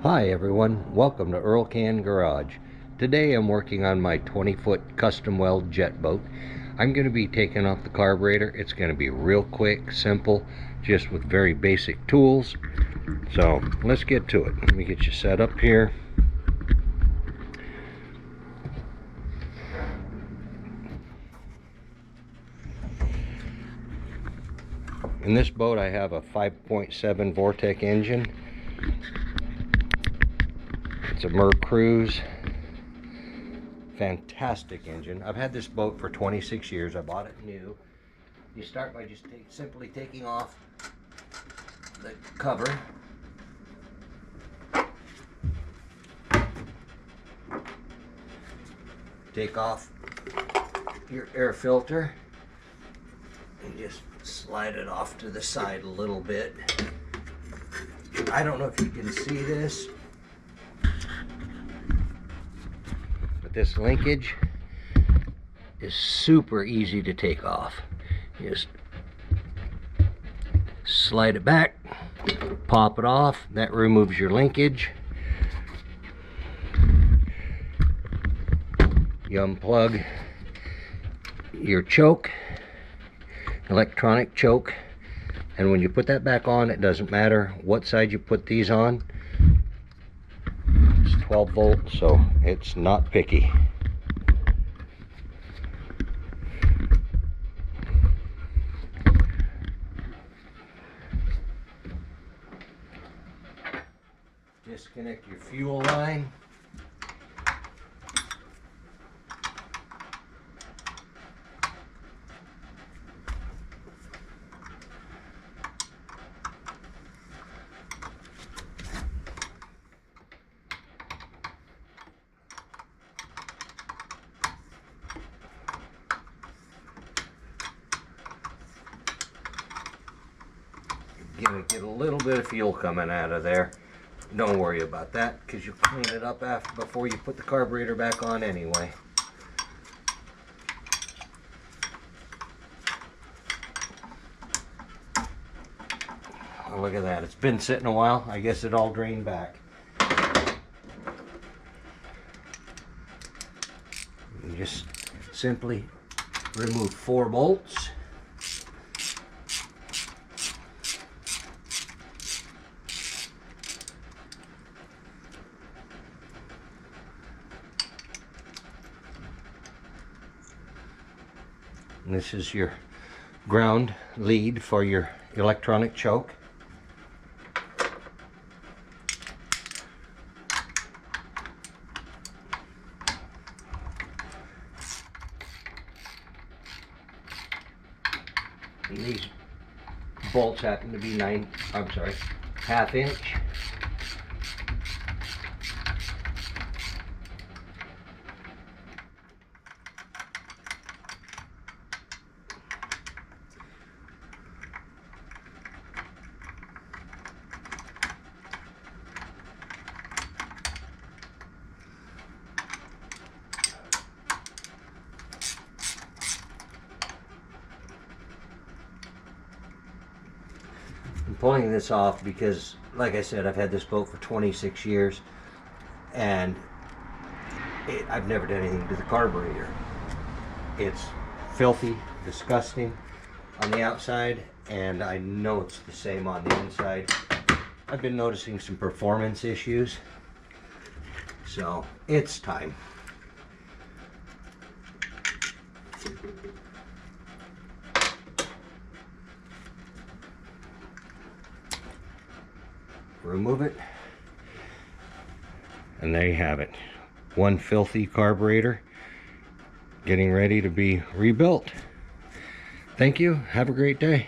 Hi everyone, welcome to Earl Can Garage. Today I'm working on my 20-foot custom weld jet boat. I'm going to be taking off the carburetor. It's going to be real quick, simple, just with very basic tools. So let's get to it. Let me get you set up here. In this boat I have a 5.7 Vortec engine. It's a Mercruiser. Fantastic engine. I've had this boat for 26 years. I bought it new. You start by just simply taking off the cover. Take off your air filter and just slide it off to the side a little bit. I don't know if you can see this, but this linkage is super easy to take off. Just slide it back, pop it off. That removes your linkage. You unplug your choke, electronic choke, and when you put that back on, it doesn't matter what side you put these on. It's 12 volts, so it's not picky. Disconnect your fuel line. Gonna get a little bit of fuel coming out of there. Don't worry about that, because you'll clean it up before you put the carburetor back on anyway. Oh, look at that. It's been sitting a while. I guess it all drained back. You just simply remove 4 bolts. And this is your ground lead for your electronic choke. And these bolts happen to be half inch. I'm pulling this off because, like I said, I've had this boat for 26 years and I've never done anything to the carburetor. It's filthy, disgusting on the outside, and I know it's the same on the inside. I've been noticing some performance issues, so it's time. Remove it, and there you have it. One filthy carburetor getting ready to be rebuilt. Thank you. Have a great day.